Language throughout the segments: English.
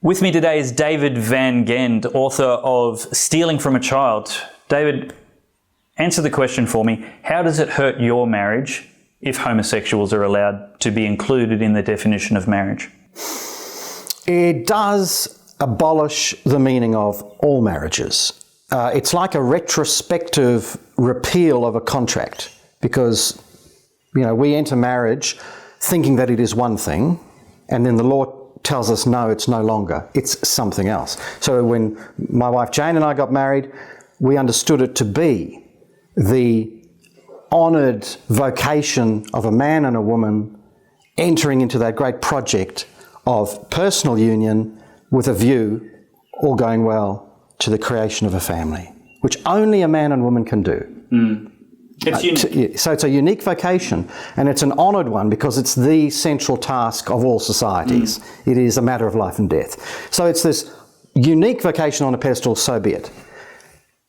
With me today is David Van Ghent, author of Stealing from a Child. David, answer the question for me. How does it hurt your marriage if homosexuals are allowed to be included in the definition of marriage? It does abolish the meaning of all marriages. It's like a retrospective repeal of a contract because, we enter marriage thinking that it is one thing, and then the law tells us no, it's no longer. It's something else. So when my wife Jane and I got married, we understood it to be the honoured vocation of a man and a woman entering into that great project of personal union with a view, all going well, to the creation of a family, which only a man and woman can do. It's unique. So it's a unique vocation, and it's an honoured one because it's the central task of all societies. It is a matter of life and death. So it's this unique vocation on a pedestal, so be it.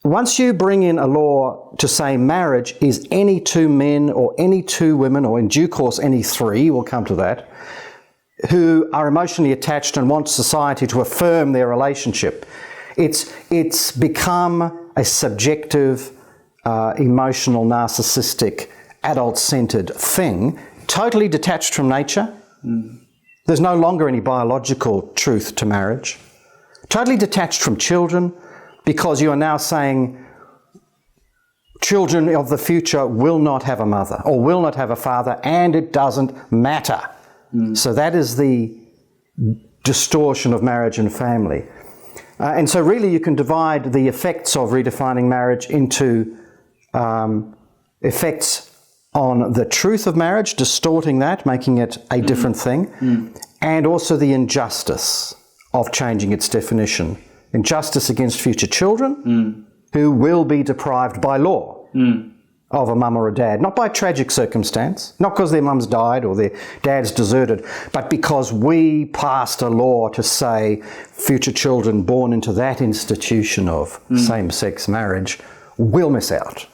Once you bring in a law to say marriage is any two men or any two women, or in due course any three, we'll come to that, who are emotionally attached and want society to affirm their relationship, it's become a subjective, emotional, narcissistic, adult-centred thing, totally detached from nature. There's no longer any biological truth to marriage. Totally detached from children, because you are now saying children of the future will not have a mother or will not have a father, and it doesn't matter. So that is the distortion of marriage and family. And so really you can divide the effects of redefining marriage into effects on the truth of marriage, distorting that, making it a different thing, and also the injustice of changing its definition. Injustice against future children who will be deprived by law of a mum or a dad, not by tragic circumstance, not because their mum's died or their dad's deserted, but because we passed a law to say future children born into that institution of same-sex marriage will miss out.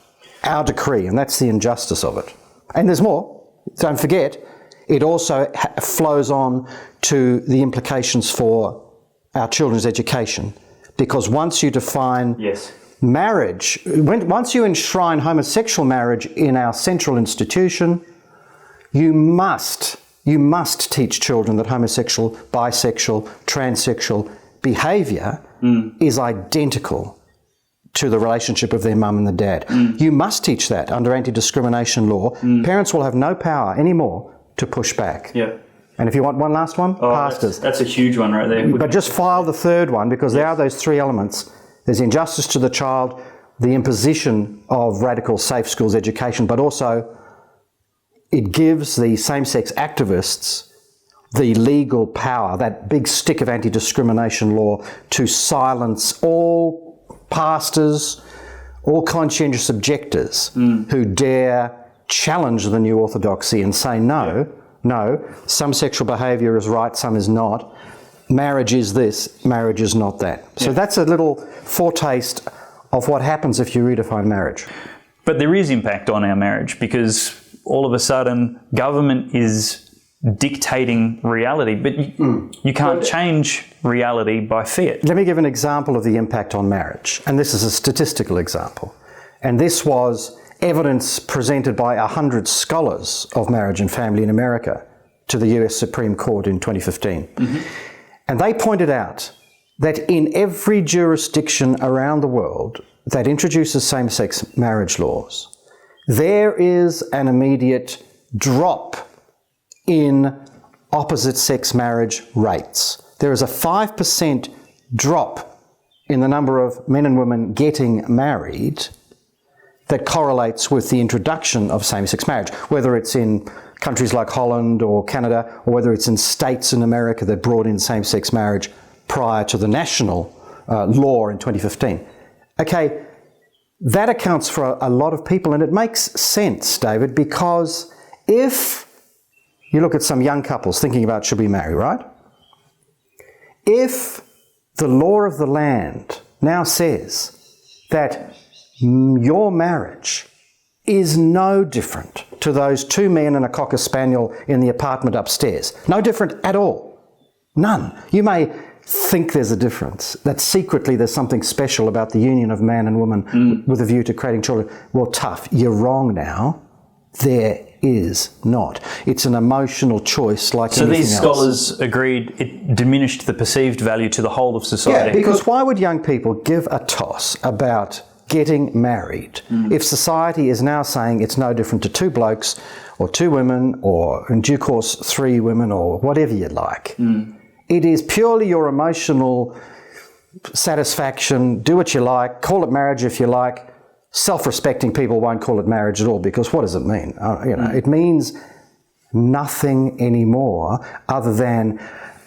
Our decree, and that's the injustice of it. And there's more. Don't forget, it also flows on to the implications for our children's education. Because once you define marriage, once you enshrine homosexual marriage in our central institution, you must teach children that homosexual, bisexual, transsexual behaviour is identical to the relationship of their mum and the dad. You must teach that under anti-discrimination law. Parents will have no power anymore to push back. And if you want one last one, pastors. That's a huge one right there. But just file the third one, because there are those three elements. There's injustice to the child, the imposition of radical safe schools education, but also it gives the same-sex activists the legal power, that big stick of anti-discrimination law, to silence all pastors, all conscientious objectors who dare challenge the new orthodoxy and say no, some sexual behaviour is right, some is not. Marriage is this, marriage is not that. So that's a little foretaste of what happens if you redefine marriage. But there is impact on our marriage, because all of a sudden government is dictating reality, but you can't change reality by fiat. Let me give an example of the impact on marriage, and this is a statistical example. And this was evidence presented by 100 scholars of marriage and family in America to the US Supreme Court in 2015. And they pointed out that in every jurisdiction around the world that introduces same-sex marriage laws, there is an immediate drop in opposite-sex marriage rates. There is a 5% drop in the number of men and women getting married that correlates with the introduction of same-sex marriage, whether it's in countries like Holland or Canada, or whether it's in states in America that brought in same-sex marriage prior to the national law in 2015. Okay, that accounts for a lot of people, and it makes sense, David, because if you look at some young couples thinking about should we marry, right? If the law of the land now says that your marriage is no different to those two men and a cocker spaniel in the apartment upstairs, no different at all, none. You may think there's a difference, that secretly there's something special about the union of man and woman with a view to creating children. Well, tough. You're wrong now. There is not. It's an emotional choice like anything else. So these scholars agreed it diminished the perceived value to the whole of society. Yeah, because why would young people give a toss about getting married if society is now saying it's no different to two blokes or two women or, in due course, three women or whatever you like? It is purely your emotional satisfaction. Do what you like. Call it marriage if you like. Self-respecting people won't call it marriage at all, because what does it mean? It means nothing anymore other than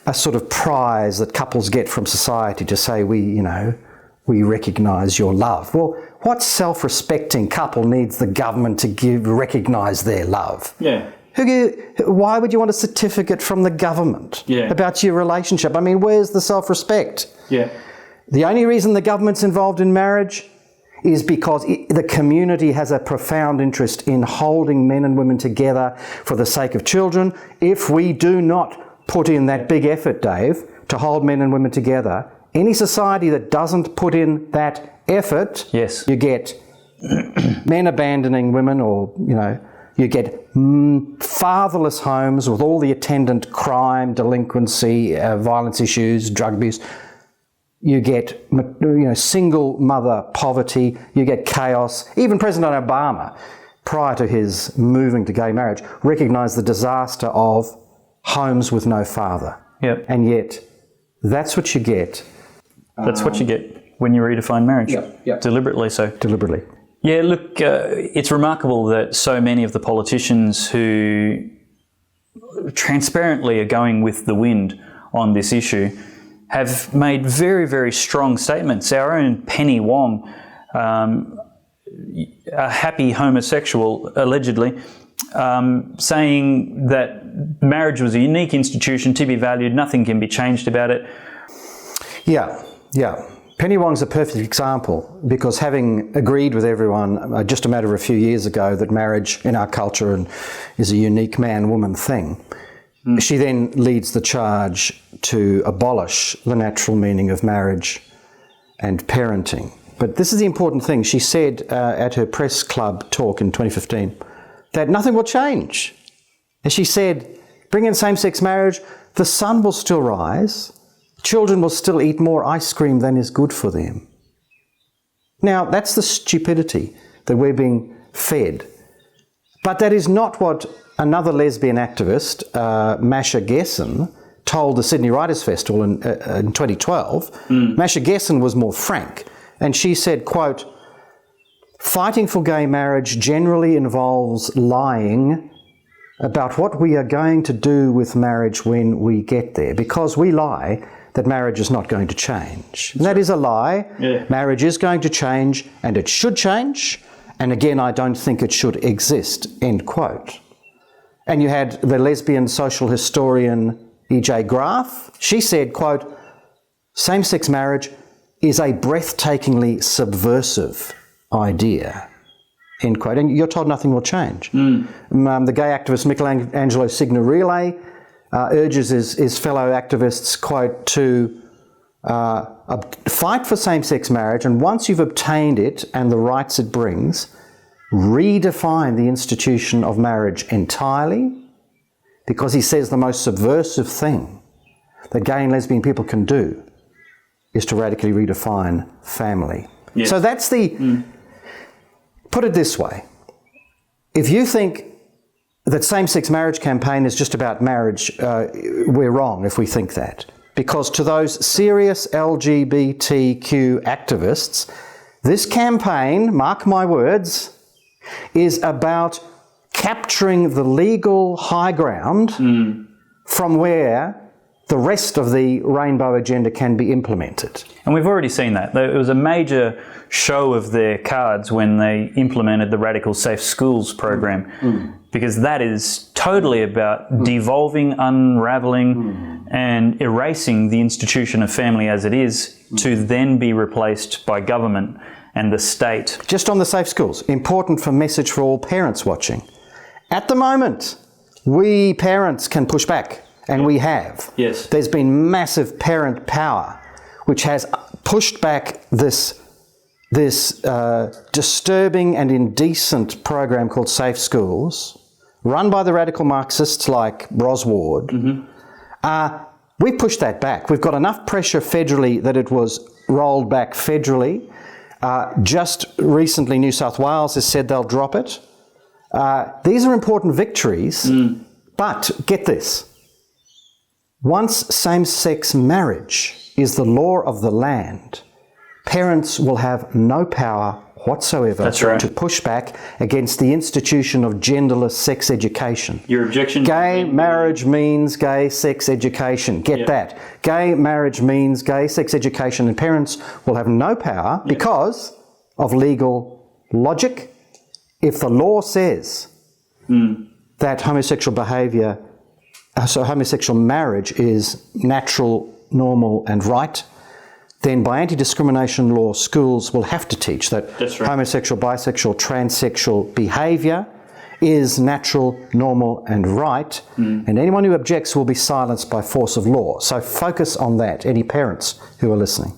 a sort of prize that couples get from society to say we recognise your love. Well, what self-respecting couple needs the government to recognise their love? Yeah. Why would you want a certificate from the government about your relationship? I mean, where's the self-respect? Yeah. The only reason the government's involved in marriage is because the community has a profound interest in holding men and women together for the sake of children. If we do not put in that big effort, Dave, to hold men and women together, any society that doesn't put in that effort, you get men abandoning women, or, you get fatherless homes with all the attendant crime, delinquency, violence issues, drug abuse. You get single mother poverty, you get chaos. Even President Obama, prior to his moving to gay marriage, recognised the disaster of homes with no father. Yep. And yet, that's what you get. That's what you get when you redefine marriage. Yep. Deliberately so. Deliberately. Yeah, look, it's remarkable that so many of the politicians who transparently are going with the wind on this issue have made very, very strong statements. Our own Penny Wong, a happy homosexual, allegedly, saying that marriage was a unique institution to be valued, nothing can be changed about it. Yeah. Penny Wong's a perfect example, because having agreed with everyone just a matter of a few years ago that marriage in our culture is a unique man-woman thing, she then leads the charge to abolish the natural meaning of marriage and parenting. But this is the important thing. She said at her press club talk in 2015 that nothing will change. As she said, bring in same-sex marriage, the sun will still rise, children will still eat more ice cream than is good for them. Now, that's the stupidity that we're being fed. But that is not what another lesbian activist, Masha Gessen, told the Sydney Writers' Festival in 2012. Masha Gessen was more frank, and she said, quote, "Fighting for gay marriage generally involves lying about what we are going to do with marriage when we get there, because we lie that marriage is not going to change." And that is a lie. Yeah. Marriage is going to change, and it should change. And again, I don't think it should exist, end quote. And you had the lesbian social historian E.J. Graff. She said, quote, "Same-sex marriage is a breathtakingly subversive idea," end quote. And you're told nothing will change. The gay activist Michelangelo Signorile urges his fellow activists, quote, to fight for same-sex marriage, and once you've obtained it and the rights it brings, redefine the institution of marriage entirely, because he says the most subversive thing that gay and lesbian people can do is to radically redefine family. Yes. So that's put it this way. If you think that same-sex marriage campaign is just about marriage, we're wrong if we think that. Because to those serious LGBTQ activists, this campaign, mark my words, is about capturing the legal high ground from where the rest of the rainbow agenda can be implemented. And we've already seen that. It was a major show of their cards when they implemented the Radical Safe Schools program, because that is totally about devolving, unravelling and erasing the institution of family as it is, to then be replaced by government and the state. Just on the safe schools, important for message for all parents watching. At the moment, we parents can push back and we have. Yes. There's been massive parent power, which has pushed back this disturbing and indecent program called Safe Schools, run by the radical Marxists like Ros Ward. We pushed that back. We've got enough pressure federally that it was rolled back federally. Just recently, New South Wales has said they'll drop it. These are important victories, but get this. Once same-sex marriage is the law of the land, parents will have no power whatsoever to push back against the institution of genderless sex education. Your objection? Gay marriage means gay sex education. Get that. Gay marriage means gay sex education, and parents will have no power because of legal logic. If the law says that homosexual behaviour, so homosexual marriage is natural, normal and right, then by anti-discrimination law, schools will have to teach that homosexual, bisexual, transsexual behaviour is natural, normal and right, and anyone who objects will be silenced by force of law. So focus on that, any parents who are listening.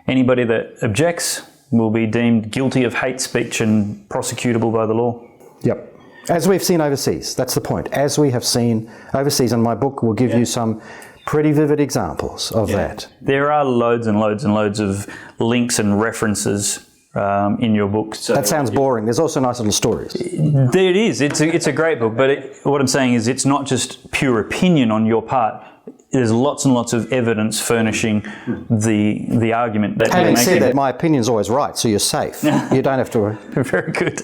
Anybody that objects will be deemed guilty of hate speech and prosecutable by the law. Yep. As we've seen overseas, that's the point. As we have seen overseas, and my book will give you some pretty vivid examples of that. There are loads and loads and loads of links and references in your book. So that sounds boring. There's also nice little stories. There it is. It's a great book, but what I'm saying is it's not just pure opinion on your part. There's lots and lots of evidence furnishing the argument that you're making. Having said that, my opinion's always right, so you're safe. You don't have to worry. Very good.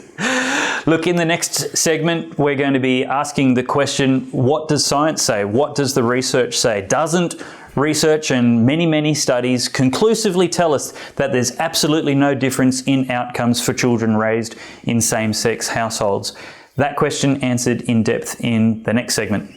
Look, in the next segment, we're going to be asking the question, what does science say? What does the research say? Doesn't research and many, many studies conclusively tell us that there's absolutely no difference in outcomes for children raised in same-sex households? That question answered in depth in the next segment.